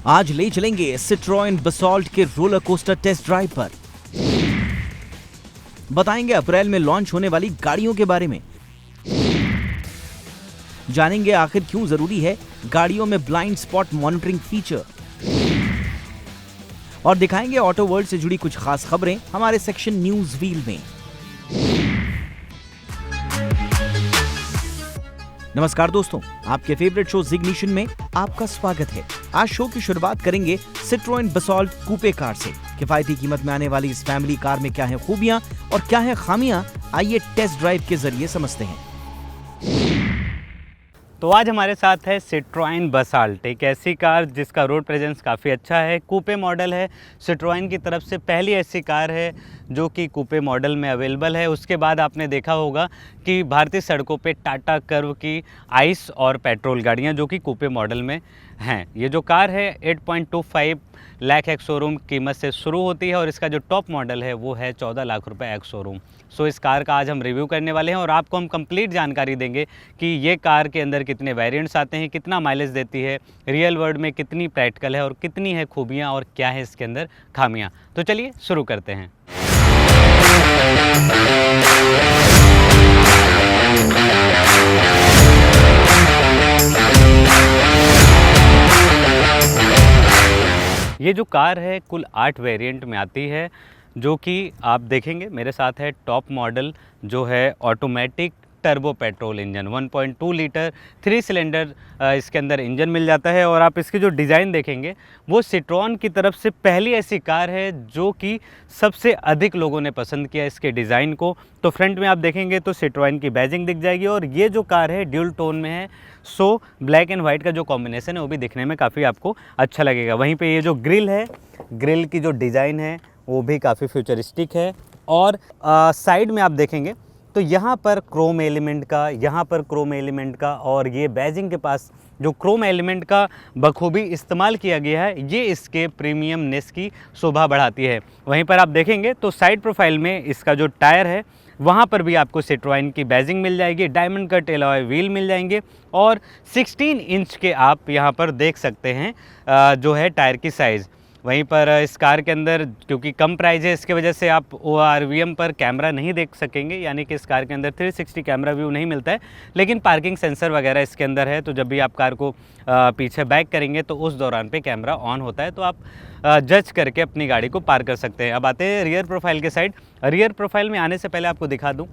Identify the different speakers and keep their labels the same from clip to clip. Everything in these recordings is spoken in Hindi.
Speaker 1: आज ले चलेंगे सिट्रोएन बसॉल्ट के रोलर कोस्टर टेस्ट ड्राइव पर। बताएंगे अप्रैल में लॉन्च होने वाली गाड़ियों के बारे में। जानेंगे आखिर क्यों जरूरी है गाड़ियों में ब्लाइंड स्पॉट मॉनिटरिंग फीचर। और दिखाएंगे ऑटो वर्ल्ड से जुड़ी कुछ खास खबरें हमारे सेक्शन न्यूज व्हील में। नमस्कार दोस्तों, आपके फेवरेट शो जिग्निशन में आपका स्वागत है। आज शो की शुरुआत करेंगे सिट्रोएन बसॉल्ट कूपे कार से। किफायती कीमत में आने वाली इस फैमिली कार में क्या है खूबियां और क्या है खामियां, आइए टेस्ट ड्राइव के जरिए समझते हैं।
Speaker 2: तो आज हमारे साथ है सिट्रोएन बसॉल्ट, एक ऐसी कार जिसका रोड प्रेजेंस काफ़ी अच्छा है। कूपे मॉडल है, सिट्रोएन की तरफ से पहली ऐसी कार है जो कि कूपे मॉडल में अवेलेबल है। उसके बाद आपने देखा होगा कि भारतीय सड़कों पे टाटा कर्व की आइस और पेट्रोल गाड़ियां जो कि कूपे मॉडल में हैं। ये जो कार है 8.25 लाख एक्स शोरूम कीमत से शुरू होती है और इसका जो टॉप मॉडल है वो है 14 लाख रुपए एक्स शोरूम। सो इस कार का आज हम रिव्यू करने वाले हैं और आपको हम कंप्लीट जानकारी देंगे कि ये कार के अंदर कितने वेरिएंट्स आते हैं, कितना माइलेज देती है, रियल वर्ल्ड में कितनी प्रैक्टिकल है और कितनी है खूबियाँ और क्या है इसके अंदर खामियाँ। तो चलिए शुरू करते हैं। ये जो कार है कुल 8 वेरिएंट में आती है, जो कि आप देखेंगे मेरे साथ है टॉप मॉडल जो है automatic turbo petrol engine 1.2 litre 3 cylinder इसके अंदर इंजन मिल जाता है। और आप इसकी जो डिज़ाइन देखेंगे वो सिट्रोन की तरफ से पहली ऐसी कार है जो कि सबसे अधिक लोगों ने पसंद किया इसके डिज़ाइन को। तो फ्रंट में आप देखेंगे तो सिट्रोन की बैजिंग दिख जाएगी और ये जो कार है ड्यूल टोन में है, सो ब्लैक एंड वाइट का जो कॉम्बिनेशन है वो भी दिखने में काफ़ी आपको अच्छा लगेगा। वहीं पे ये जो ग्रिल है, ग्रिल की जो डिज़ाइन है वो भी काफ़ी फ्यूचरिस्टिक है। और साइड में आप देखेंगे तो यहाँ पर क्रोम एलिमेंट का, यहाँ पर क्रोम एलिमेंट का और ये बैजिंग के पास जो क्रोम एलिमेंट का बखूबी इस्तेमाल किया गया है, ये इसके प्रीमियमनेस की शोभा बढ़ाती है। वहीं पर आप देखेंगे तो साइड प्रोफाइल में इसका जो टायर है वहाँ पर भी आपको सिट्रोएन की बैजिंग मिल जाएगी, डायमंड कट एलॉय व्हील मिल जाएंगे और 16 इंच के आप यहाँ पर देख सकते हैं जो है टायर की साइज़। वहीं पर इस कार के अंदर क्योंकि कम प्राइस है इसके वजह से आप ORVM पर कैमरा नहीं देख सकेंगे, यानी कि इस कार के अंदर 360 कैमरा व्यू नहीं मिलता है, लेकिन पार्किंग सेंसर वगैरह इसके अंदर है। तो जब भी आप कार को पीछे बैक करेंगे तो उस दौरान पे कैमरा ऑन होता है, तो आप जज करके अपनी गाड़ी को पार कर सकते हैं। अब आते हैं रियर प्रोफाइल के साइड। रियर प्रोफाइल में आने से पहले आपको दिखा दूँ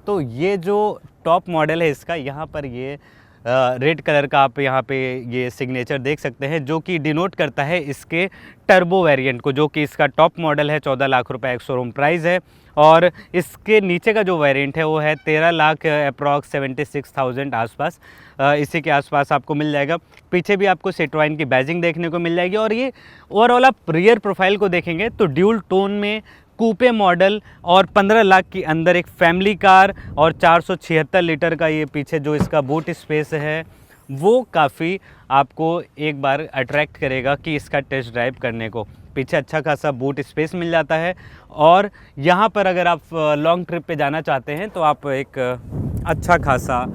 Speaker 2: तो ये जो टॉप मॉडल है इसका, यहाँ पर ये रेड कलर का आप यहाँ पे ये सिग्नेचर देख सकते हैं जो कि डिनोट करता है इसके टर्बो वेरिएंट को, जो कि इसका टॉप मॉडल है 14 लाख रुपए एक्स शोरूम प्राइस है। और इसके नीचे का जो वेरिएंट है वो है 13 लाख अप्रॉक्स 76,000 आसपास, इसी के आसपास आपको मिल जाएगा। पीछे भी आपको सिट्रोएन की बैजिंग देखने को मिल जाएगी। और ये ओवरऑल आप रियर प्रोफाइल को देखेंगे तो ड्यूल टोन में कूपे मॉडल और 15 लाख के अंदर एक फैमिली कार और 476 लीटर का ये पीछे जो इसका बूट स्पेस है वो काफ़ी आपको एक बार अट्रैक्ट करेगा कि इसका टेस्ट ड्राइव करने को। पीछे अच्छा खासा बूट स्पेस मिल जाता है और यहाँ पर अगर आप लॉन्ग ट्रिप पे जाना चाहते हैं तो आप एक अच्छा खासा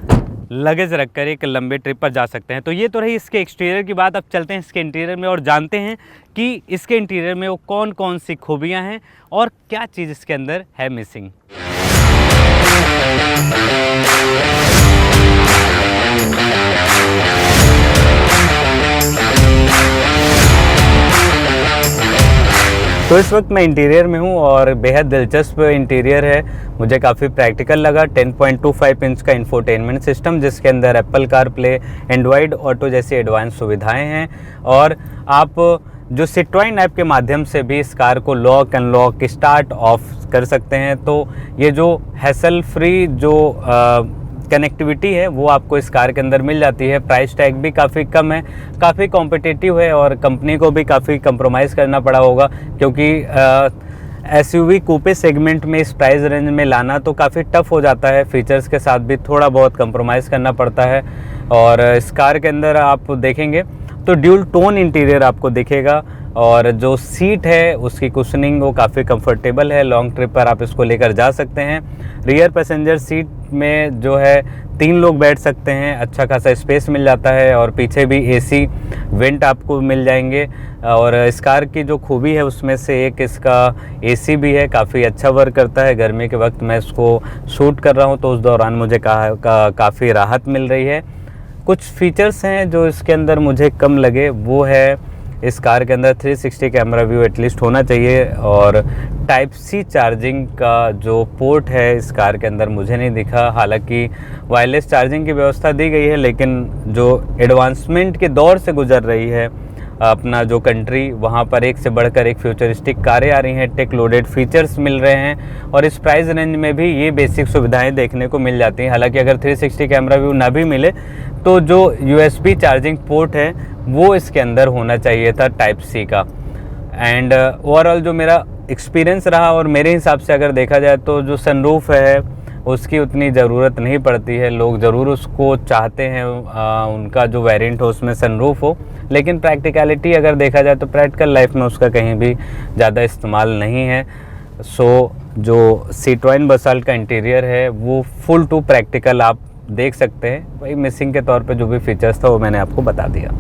Speaker 2: लगेज रखकर एक लंबे ट्रिप पर जा सकते हैं। तो ये तो रही इसके एक्सटीरियर की बात। अब चलते हैं इसके इंटीरियर में और जानते हैं कि इसके इंटीरियर में वो कौन कौन सी खूबियाँ हैं और क्या चीज़ इसके अंदर है मिसिंग। तो इस वक्त मैं इंटीरियर में हूँ और बेहद दिलचस्प इंटीरियर है, मुझे काफ़ी प्रैक्टिकल लगा। 10.25 इंच का इंफोटेनमेंट सिस्टम जिसके अंदर एप्पल कारप्ले, एंड्रॉयड ऑटो जैसी एडवांस सुविधाएं हैं। और आप जो सिट्रोएन ऐप के माध्यम से भी इस कार को लॉक अनलॉक स्टार्ट ऑफ कर सकते हैं। तो ये जो हैसल फ्री जो कनेक्टिविटी है वो आपको इस कार के अंदर मिल जाती है। प्राइस टैग भी काफ़ी कम है, काफ़ी कॉम्पिटिटिव है और कंपनी को भी काफ़ी कंप्रोमाइज़ करना पड़ा होगा, क्योंकि SUV कूपे सेगमेंट में इस प्राइस रेंज में लाना तो काफ़ी टफ हो जाता है। फीचर्स के साथ भी थोड़ा बहुत कंप्रोमाइज़ करना पड़ता है। और इस कार के अंदर आप देखेंगे तो ड्यूल टोन इंटीरियर आपको दिखेगा और जो सीट है उसकी कुशनिंग वो काफ़ी कंफर्टेबल है, लॉन्ग ट्रिप पर आप इसको लेकर जा सकते हैं। रियर पैसेंजर सीट में जो है 3 लोग बैठ सकते हैं, अच्छा खासा स्पेस मिल जाता है और पीछे भी एसी वेंट आपको मिल जाएंगे। और इस कार की जो खूबी है उसमें से एक इसका एसी भी है, काफ़ी अच्छा वर्क करता है। गर्मी के वक्त मैं इसको शूट कर रहा हूँ तो उस दौरान मुझे काफ़ी राहत मिल रही है। कुछ फीचर्स हैं जो इसके अंदर मुझे कम लगे, वो है इस कार के अंदर 360 कैमरा व्यू एटलीस्ट होना चाहिए और टाइप सी चार्जिंग का जो पोर्ट है इस कार के अंदर मुझे नहीं दिखा। हालांकि वायरलेस चार्जिंग की व्यवस्था दी गई है, लेकिन जो एडवांसमेंट के दौर से गुजर रही है अपना जो कंट्री, वहाँ पर एक से बढ़कर एक फ्यूचरिस्टिक कारें आ रही हैं, टेक लोडेड फीचर्स मिल रहे हैं और इस प्राइस रेंज में भी ये बेसिक सुविधाएं देखने को मिल जाती हैं। हालांकि अगर 360 कैमरा व्यू ना भी मिले तो जो USB चार्जिंग पोर्ट है वो इसके अंदर होना चाहिए था टाइप सी का। एंड ओवरऑल जो मेरा एक्सपीरियंस रहा और मेरे हिसाब से अगर देखा जाए तो जो सनरूफ है उसकी उतनी ज़रूरत नहीं पड़ती है। लोग ज़रूर उसको चाहते हैं, उनका जो वेरिएंट हो उसमें सनरूफ हो, लेकिन प्रैक्टिकलिटी अगर देखा जाए तो प्रैक्टिकल लाइफ में उसका कहीं भी ज़्यादा इस्तेमाल नहीं है। सो जो सिट्रोएन बसाल्ट का इंटीरियर है वो फुल टू प्रैक्टिकल आप देख सकते हैं। वही मिसिंग के तौर पे जो भी फीचर्स था वो मैंने आपको बता दिया।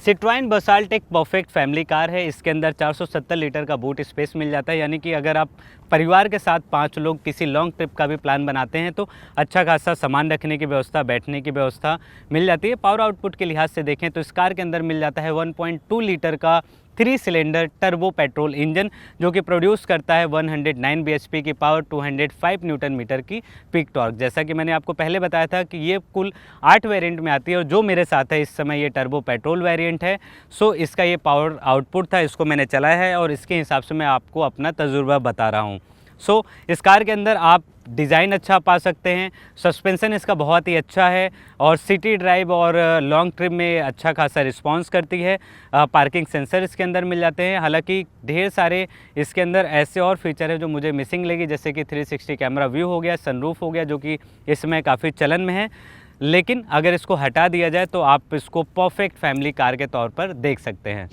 Speaker 2: सिट्रोएन बसाल्ट एक परफेक्ट फैमिली कार है। इसके अंदर 470 लीटर का बूट स्पेस मिल जाता है, यानी कि अगर आप परिवार के साथ 5 लोग किसी लॉन्ग ट्रिप का भी प्लान बनाते हैं तो अच्छा खासा सामान रखने की व्यवस्था, बैठने की व्यवस्था मिल जाती है। पावर आउटपुट के लिहाज से देखें तो इस कार के अंदर मिल जाता है 1.2 लीटर का 3 सिलेंडर टर्बो पेट्रोल इंजन, जो कि प्रोड्यूस करता है 109 bhp की पावर, 205 न्यूटन मीटर की पीक टॉर्क। जैसा कि मैंने आपको पहले बताया था कि ये कुल 8 वेरिएंट में आती है और जो मेरे साथ है इस समय ये टर्बो पेट्रोल वेरिएंट है। सो इसका ये पावर आउटपुट था, इसको मैंने चलाया है और इसके हिसाब से मैं आपको अपना तजुर्बा बता रहा हूँ। सो इस कार के अंदर आप डिज़ाइन अच्छा पा सकते हैं, सस्पेंसन इसका बहुत ही अच्छा है और सिटी ड्राइव और लॉन्ग ट्रिप में अच्छा खासा रिस्पांस करती है। पार्किंग सेंसर इसके अंदर मिल जाते हैं। हालांकि ढेर सारे इसके अंदर ऐसे और फीचर है जो मुझे मिसिंग लगी, जैसे कि 360 कैमरा व्यू हो गया, सनरूफ हो गया, जो कि इसमें काफ़ी चलन में है। लेकिन अगर इसको हटा दिया जाए तो आप इसको परफेक्ट फैमिली कार के तौर पर देख सकते हैं।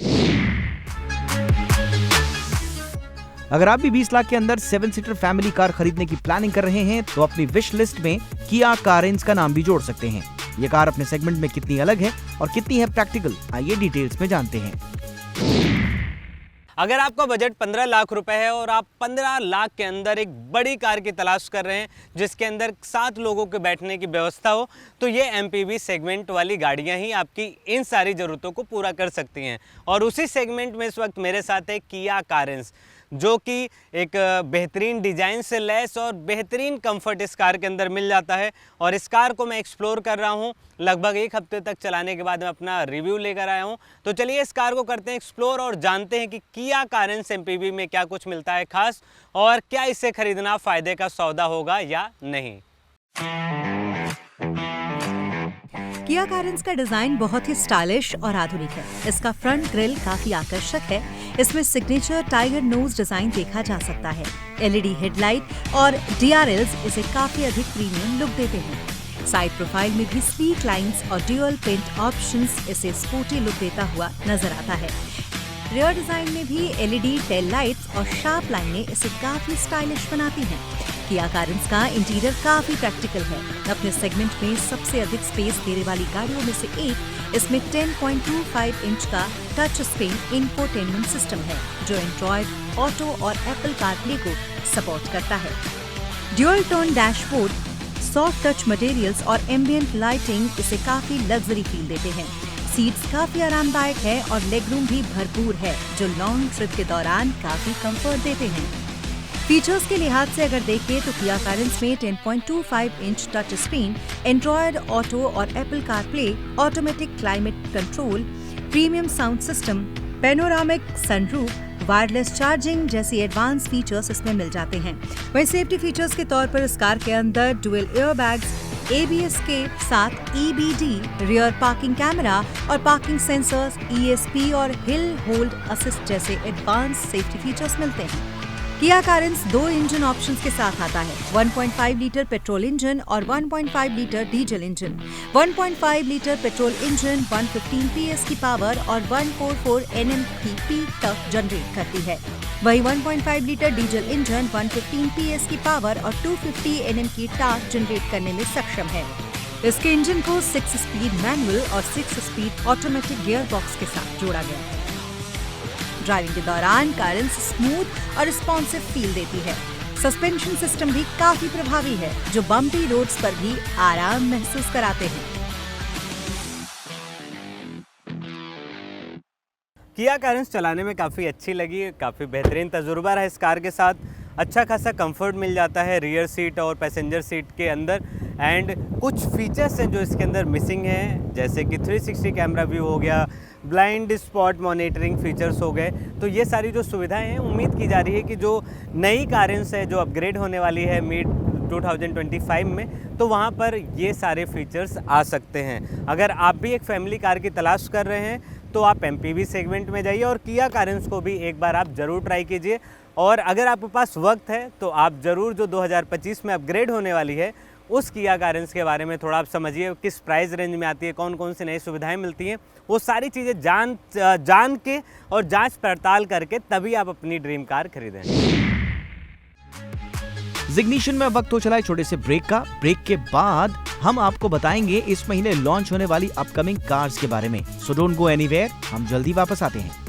Speaker 1: अगर आप भी 20 लाख के अंदर 7 सीटर फैमिली कार खरीदने की प्लानिंग कर रहे हैं तो अपनी विश लिस्ट में किया कारेंस का नाम भी जोड़ सकते हैं। ये कार अपने सेगमेंट में कितनी अलग है और कितनी है प्रैक्टिकल, आइए डिटेल्स में जानते हैं।
Speaker 2: अगर आपका बजट 15 लाख रुपए है और आप 15 लाख के अंदर एक बड़ी कार की तलाश कर रहे हैं जिसके अंदर 7 लोगों के बैठने की व्यवस्था हो, तो ये MPV सेगमेंट वाली गाड़ियां ही आपकी इन सारी ज़रूरतों को पूरा कर सकती हैं। और उसी सेगमेंट में इस वक्त मेरे साथ है किया कारेंस, जो कि एक बेहतरीन डिज़ाइन से लैस और बेहतरीन कंफर्ट इस कार के अंदर मिल जाता है। और इस कार को मैं एक्सप्लोर कर रहा हूँ, लगभग 1 हफ्ते तक चलाने के बाद मैं अपना रिव्यू लेकर आया हूँ। तो चलिए इस कार को करते हैं एक्सप्लोर और जानते हैं कि किया कारेंस MPV में क्या कुछ मिलता है खास और क्या इसे खरीदना फ़ायदे का सौदा होगा या नहीं।
Speaker 3: किया कारेंस का डिजाइन बहुत ही स्टाइलिश और आधुनिक है। इसका फ्रंट ग्रिल काफी आकर्षक है। इसमें सिग्नेचर टाइगर नोज डिजाइन देखा जा सकता है। LED हेडलाइट और DRLs इसे काफी अधिक प्रीमियम लुक देते हैं। साइड प्रोफाइल में भी स्लीक लाइंस और ड्यूअल पेंट ऑप्शंस इसे स्पोर्टी लुक देता हुआ नजर आता है। रियर डिजाइन में भी LED टेल लाइट्स और शार्प लाइनें इसे काफी स्टाइलिश बनाती हैं। किया कारेंस का इंटीरियर काफी प्रैक्टिकल है। अपने सेगमेंट में सबसे अधिक स्पेस देने वाली गाड़ियों में से एक इसमें 10.25 इंच का टच स्क्रीन इंफोटेनमेंट सिस्टम है, जो एंड्रॉयड ऑटो और एप्पल कारप्ले को सपोर्ट करता है। Dual tone dashboard, soft touch materials और एम्बिएंट लाइटिंग इसे काफी लग्जरी फील देते हैं। सीट्स काफी आरामदायक है और लेगरूम भी भरपूर है, जो लॉन्ग ट्रिप के दौरान काफी कंफर्ट देते हैं। फीचर्स के लिहाज से अगर देखें तो किया कारेंस में 10.25 inch touch screen, Android Auto और Apple CarPlay, automatic climate control, premium sound system, panoramic sunroof, wireless charging जैसी एडवांस फीचर्स इसमें मिल जाते हैं। वहीं सेफ्टी फीचर्स के तौर पर इस कार के अंदर डुअल एयरबैग्स, ABS के साथ EBD, रियर पार्किंग कैमरा और पार्किंग सेंसर्स, ESP और हिल होल्ड असिस्ट जैसे एडवांस सेफ्टी फीचर्स मिलते हैं। किया कारेंस 2 इंजन ऑप्शंस के साथ आता है, 1.5 लीटर पेट्रोल इंजन और 1.5 litre diesel engine. 1.5 litre petrol engine 115 PS की पावर और 144 Nm की पीक टॉर्क जनरेट करती है। वही 1.5 लीटर डीजल इंजन 115 PS की पावर और 250 Nm की टॉर्क जनरेट करने में सक्षम है। इसके इंजन को 6 स्पीड मैनुअल और 6 स्पीड ऑटोमेटिक गियर बॉक्स के साथ जोड़ा गया है। ड्राइविंग के दौरान कारेंस स्मूथ और रिस्पॉन्सिव फील देती है। सस्पेंशन सिस्टम भी काफी प्रभावी है, जो बम्पी रोड्स पर भी आराम महसूस कराते हैं।
Speaker 2: किया कारेंस चलाने में काफ़ी अच्छी लगी, काफ़ी बेहतरीन तजुर्बा रहा इस कार के साथ। अच्छा खासा कंफर्ट मिल जाता है रियर सीट और पैसेंजर सीट के अंदर। एंड कुछ फीचर्स हैं जो इसके अंदर मिसिंग हैं, जैसे कि 360 कैमरा व्यू हो गया, ब्लाइंड स्पॉट मॉनिटरिंग फीचर्स हो गए। तो ये सारी जो सुविधाएं हैं, उम्मीद की जा रही है कि जो नई कारेंस है जो अपग्रेड होने वाली है मिड 2025 में, तो वहाँ पर ये सारे फीचर्स आ सकते हैं। अगर आप भी एक फैमिली कार की तलाश कर रहे हैं तो आप MPV सेगमेंट में जाइए और किया कारेंस को भी एक बार आप ज़रूर ट्राई कीजिए। और अगर आपके पास वक्त है तो आप ज़रूर जो 2025 में अपग्रेड होने वाली है उस किया कारेंस के बारे में थोड़ा आप समझिए, किस प्राइस रेंज में आती है, कौन कौन सी नई सुविधाएं मिलती हैं, वो सारी चीज़ें जान के और जांच पड़ताल करके तभी आप अपनी ड्रीम कार खरीदें।
Speaker 1: जिग्निशन में वक्त हो चला है छोटे से ब्रेक का। ब्रेक के बाद हम आपको बताएंगे इस महीने लॉन्च होने वाली अपकमिंग कार्स के बारे में। सो डोंट गो एनीवेयर, हम जल्दी वापस आते हैं।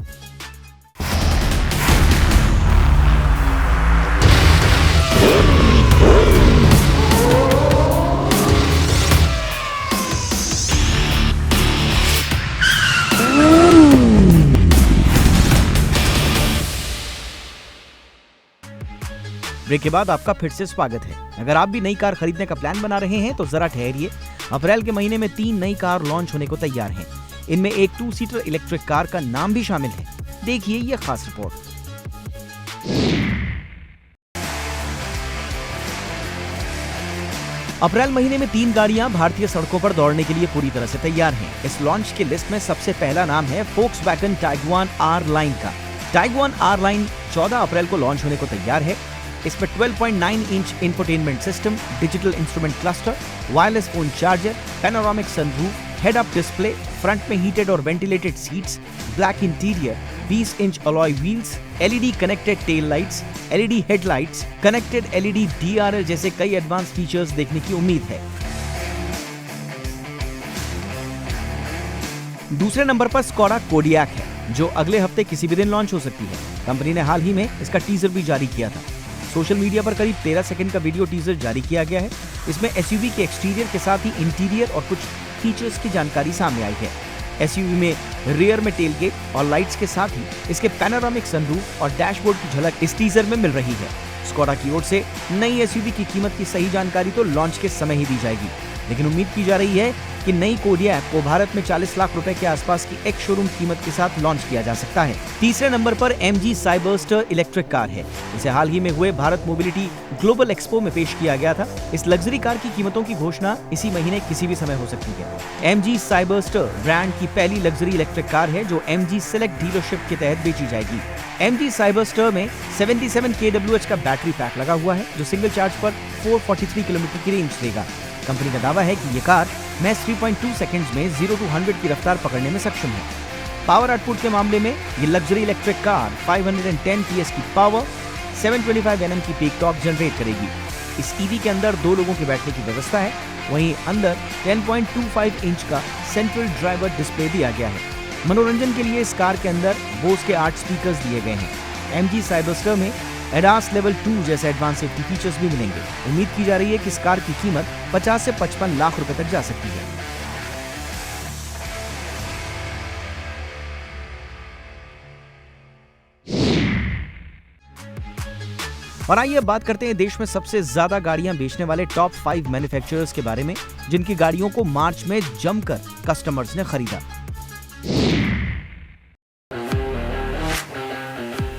Speaker 1: ब्रेक के बाद आपका फिर से स्वागत है। अगर आप भी नई कार खरीदने का प्लान बना रहे हैं तो जरा ठहरिए। अप्रैल के महीने में 3 नई कार लॉन्च होने को तैयार हैं। इनमें एक 2 सीटर इलेक्ट्रिक कार का नाम भी शामिल है। देखिए ये खास रिपोर्ट। अप्रैल महीने में 3 गाड़ियां भारतीय सड़कों पर दौड़ने के लिए पूरी तरह से तैयार हैं। इस लॉन्च की लिस्ट में सबसे पहला नाम है फोक्सवैगन टाइगवान आर लाइन का। टाइगवान आर लाइन 14 अप्रैल को लॉन्च होने को तैयार है। इसमें 12.9 inch infotainment system, digital instrument cluster, wireless phone charger, panoramic sunroof, head up display, front में हीटेड और ventilated seats, black interior, 20 inch alloy wheels, LED connected tail lights, LED headlights, connected LED DRL जैसे कई एडवांस फीचर्स देखने की उम्मीद है। दूसरे नंबर पर स्कोडा कोडियाक है, जो अगले हफ्ते किसी भी दिन लॉन्च हो सकती है। कंपनी ने हाल ही में इसका टीजर भी जारी किया था। सोशल मीडिया पर करीब 13 सेकंड का वीडियो टीजर जारी किया गया है। इसमें SUV के एक्सटीरियर के साथ ही इंटीरियर और कुछ फीचर्स की जानकारी सामने आई है। SUV में रियर में टेलगेट और लाइट्स के साथ ही इसके पैनोरामिक सनरूफ और डैशबोर्ड की झलक इस टीजर में मिल रही है। स्कोडा की ओर से नई SUV की कीमत की सही जानकारी तो लॉन्च के समय ही दी जाएगी, लेकिन उम्मीद की जा रही है कि नई कोडियाक को भारत में 40 लाख रुपए के आसपास की एक शोरूम कीमत के साथ लॉन्च किया जा सकता है। तीसरे नंबर पर MG साइबरस्टर इलेक्ट्रिक कार है। इसे हाल ही में हुए भारत मोबिलिटी ग्लोबल एक्सपो में पेश किया गया था। इस लग्जरी कार की कीमतों की घोषणा इसी महीने किसी भी समय हो सकती है। MG साइबरस्टर ब्रांड की पहली लग्जरी इलेक्ट्रिक कार है जो MG सेलेक्ट डीलरशिप के तहत बेची जाएगी। MG साइबरस्टर में 77 kWh का बैटरी पैक लगा हुआ है, जो सिंगल चार्ज पर 443 किलोमीटर की रेंज देगा। कंपनी का दावा है कि ये कार महज 3.2 सेकंड्स में 0 to 100 की रफ्तार पकड़ने में सक्षम है। पावर आउटपुट के मामले में ये लग्जरी इलेक्ट्रिक कार 510 PS की पावर, 725 Nm की पीक टॉर्क जनरेट करेगी। इस EV के अंदर 2 लोगों के बैठने की व्यवस्था है। वहीं अंदर 10.25 इंच का सेंट्रल ड्राइवर डिस्प्ले दिया गया है। मनोरंजन के लिए इस कार के अंदर बोस के 8 स्पीकर्स दिए गए हैं। MG साइबरस्टर में एडास लेवल 2 जैसे एडवांस सेफ्टी फीचर्स भी मिलेंगे। उम्मीद की जा रही है कि इस कार की कीमत 50 से 55 लाख रुपए तक जा सकती है। और आइए बात करते हैं देश में सबसे ज्यादा गाड़ियां बेचने वाले टॉप 5 मैन्युफैक्चरर्स के बारे में, जिनकी गाड़ियों को मार्च में जमकर कस्टमर्स ने खरीदा।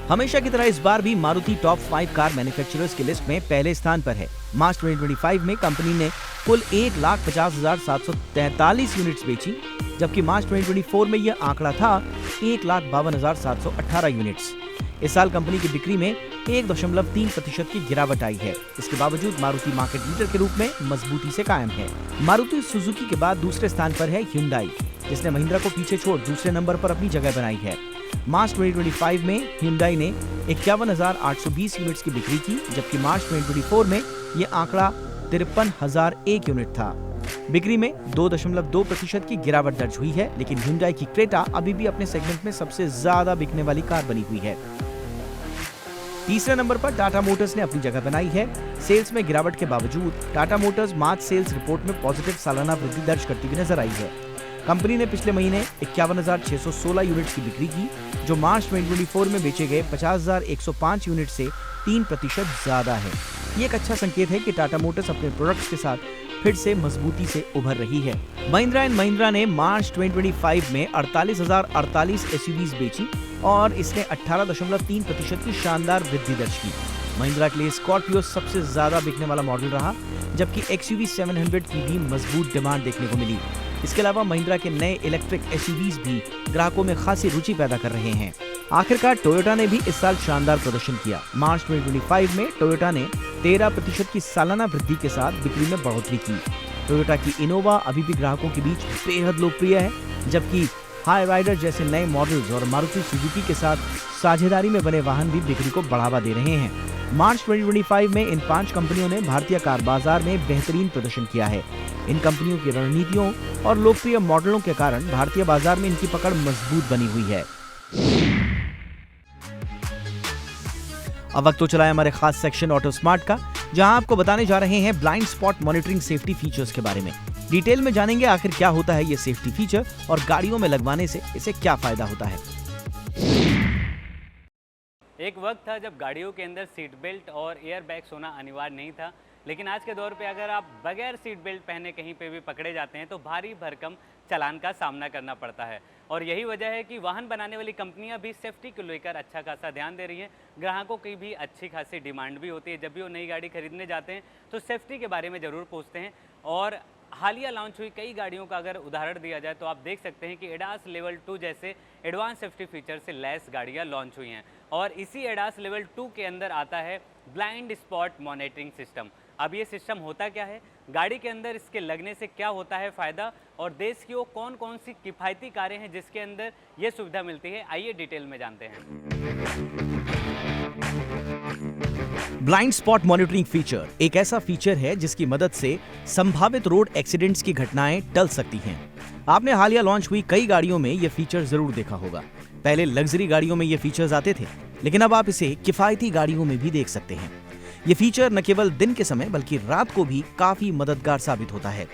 Speaker 1: हमेशा की तरह इस बार भी मारुति टॉप 5 कार मैन्युफैक्चरर्स की लिस्ट में पहले स्थान पर है। मार्च 2025 में कंपनी ने कुल 1,50,743 यूनिट्स बेची, जबकि मार्च 2024 में यह आंकड़ा था 1,52,718 यूनिट्स। इस साल कंपनी की बिक्री में 1.3% की गिरावट आई है। इसके बावजूद मारुति मार्केट लीडर के रूप में मजबूती से कायम है। मारुति सुजुकी के बाद दूसरे स्थान पर है Hyundai, जिसने महिंद्रा को पीछे छोड़ दूसरे नंबर पर अपनी जगह बनाई है। मार्च 2025 में Hyundai ने 51,820 यूनिट्स की बिक्री की, जबकि मार्च 2024 में ये आंकड़ा 53,001 यूनिट था। बिक्री में 2.2% की गिरावट दर्ज हुई है, लेकिन Hyundai की क्रेटा अभी भी अपने सेगमेंट में सबसे ज्यादा बिकने वाली कार बनी हुई है। तीसरे नंबर पर टाटा मोटर्स ने अपनी जगह बनाई है। सेल्स में गिरावट के बावजूद टाटा मोटर्स मार्च सेल्स रिपोर्ट में पॉजिटिव सालाना वृद्धि दर्ज करती हुई नजर आई है। कंपनी ने पिछले महीने 51,616 यूनिट्स की बिक्री की, जो मार्च 2024 में बेचे गए 50,105 यूनिट से 3% ज्यादा है। ये एक अच्छा संकेत है कि टाटा मोटर्स अपने प्रोडक्ट्स के साथ फिर से मजबूती से उभर रही है। महिंद्रा एंड महिंद्रा ने मार्च 2025 में 48,048 एसयूवीज बेची और इसने 18.3% की शानदार वृद्धि दर्ज की। महिंद्रा के लिए स्कॉर्पियो सबसे ज्यादा बिकने वाला मॉडल रहा, जबकि XUV 700 की भी मजबूत डिमांड देखने को मिली। इसके अलावा महिंद्रा के नए इलेक्ट्रिक एसयूवीज भी ग्राहकों में खासी रुचि पैदा कर रहे हैं। आखिरकार टोयोटा ने भी इस साल शानदार प्रदर्शन किया। मार्च 2025 में टोयोटा ने 13% की सालाना वृद्धि के साथ बिक्री में बढ़ोतरी की। टोयोटा की इनोवा अभी भी ग्राहकों के बीच बेहद लोकप्रिय है, जबकि हाई राइडर जैसे नए मॉडल्स और मारुति सुजुकी के साथ साझेदारी में बने वाहन भी बिक्री को बढ़ावा दे रहे हैं। मार्च 2025 में इन 5 कंपनियों ने भारतीय कार बाजार में बेहतरीन प्रदर्शन किया है। इन कंपनियों की रणनीतियों और लोकप्रिय मॉडलों के कारण भारतीय बाजार में इनकी पकड़ मजबूत बनी हुई है। अब वक्त तो चला है हमारे खास सेक्शन ऑटो स्मार्ट का, जहां आपको बताने जा रहे हैं blind spot monitoring safety features के बारे में। डिटेल में जानेंगे आखिर क्या होता है ये सेफ्टी फीचर और गाड़ियों में लगवाने से इसे क्या फायदा होता है।
Speaker 2: एक वक्त था जब गाड़ियों के अंदर सीट बेल्ट और एयर बैग्स होना अनिवार्य नहीं था, लेकिन आज के दौर पे अगर आप बगैर सीट बेल्ट पहने कहीं पे भी पकड़े जाते हैं तो भारी भरकम चालान का सामना करना पड़ता है। और यही वजह है कि वाहन बनाने वाली कंपनियां भी सेफ्टी को लेकर अच्छा खासा ध्यान दे रही हैं। ग्राहकों की भी अच्छी खासी डिमांड भी होती है। जब भी वो नई गाड़ी खरीदने जाते हैं तो सेफ्टी के बारे में ज़रूर पूछते हैं। और हालिया लॉन्च हुई कई गाड़ियों का अगर उदाहरण दिया जाए तो आप देख सकते हैं कि एडास लेवल 2 जैसे एडवांस सेफ्टी फीचर से लैस गाड़ियां लॉन्च हुई हैं। और इसी एडास लेवल 2 के अंदर आता है ब्लाइंड स्पॉट मॉनिटरिंग सिस्टम। अब ये सिस्टम होता क्या है, गाड़ी के अंदर इसके लगने से क्या होता है फ़ायदा, और देश की वो कौन कौन सी किफ़ायती कारें हैं जिसके अंदर ये सुविधा मिलती है, आइए डिटेल में जानते हैं।
Speaker 1: ब्लाइंड स्पॉट मॉनिटरिंग फीचर एक ऐसा फीचर है जिसकी मदद से संभावित रोड एक्सीडेंट्स की घटनाएं टल सकती हैं। आपने हालिया लॉन्च हुई कई गाड़ियों में ये फीचर जरूर देखा होगा। पहले लग्जरी गाड़ियों में ये फीचर्स आते थे, लेकिन अब आप इसे किफायती गाड़ियों में भी देख सकते हैं। ये फीचर न केवल दिन के समय बल्कि रात को भी काफी मददगार साबित होता है।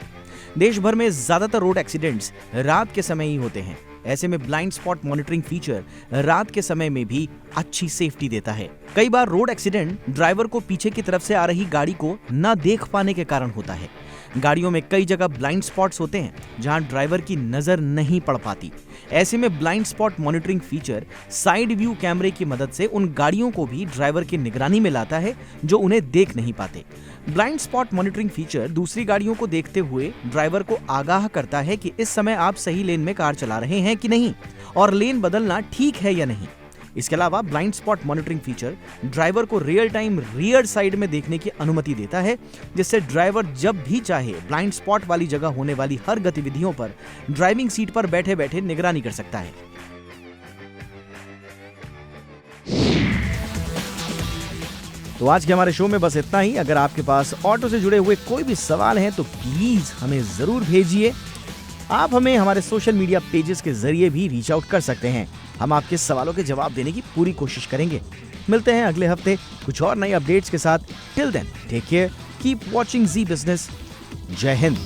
Speaker 1: देश भर में ज्यादातर रोड एक्सीडेंट्स रात के समय ही होते हैं। ऐसे में ब्लाइंड स्पॉट मॉनिटरिंग फीचर रात के समय में भी अच्छी सेफ्टी देता है। कई बार रोड एक्सीडेंट ड्राइवर को पीछे की तरफ से आ रही गाड़ी को न देख पाने के कारण होता है। गाड़ियों में कई जगह ब्लाइंड स्पॉट्स होते हैं जहां ड्राइवर की नजर नहीं पड़ पाती। ऐसे में blind spot monitoring feature side view कैमरे की मदद से उन गाड़ियों को भी ड्राइवर की निगरानी में लाता है जो उन्हें देख नहीं पाते। ब्लाइंड स्पॉट मॉनिटरिंग फीचर दूसरी गाड़ियों को देखते हुए ड्राइवर को आगाह करता है कि इस समय आप सही लेन में कार चला रहे हैं कि नहीं और लेन बदलना ठीक है या नहीं। इसके अलावा blind spot monitoring feature driver को रियल टाइम रियर साइड में देखने की अनुमति देता है, जिससे ड्राइवर जब भी चाहे ब्लाइंड स्पॉट वाली जगह होने वाली हर गतिविधियों पर ड्राइविंग सीट पर बैठे बैठे निगरानी कर सकता है। तो आज के हमारे शो में बस इतना ही। अगर आपके पास ऑटो से जुड़े हुए कोई भी सवाल हैं तो प्लीज हमें जरूर भेजिए। आप हमें हमारे सोशल मीडिया पेजेस के जरिए भी रीच आउट कर सकते हैं। हम आपके सवालों के जवाब देने की पूरी कोशिश करेंगे। मिलते हैं अगले हफ्ते कुछ और नई अपडेट्स के साथ। Till then take care, keep watching Zee Business. जय हिंद।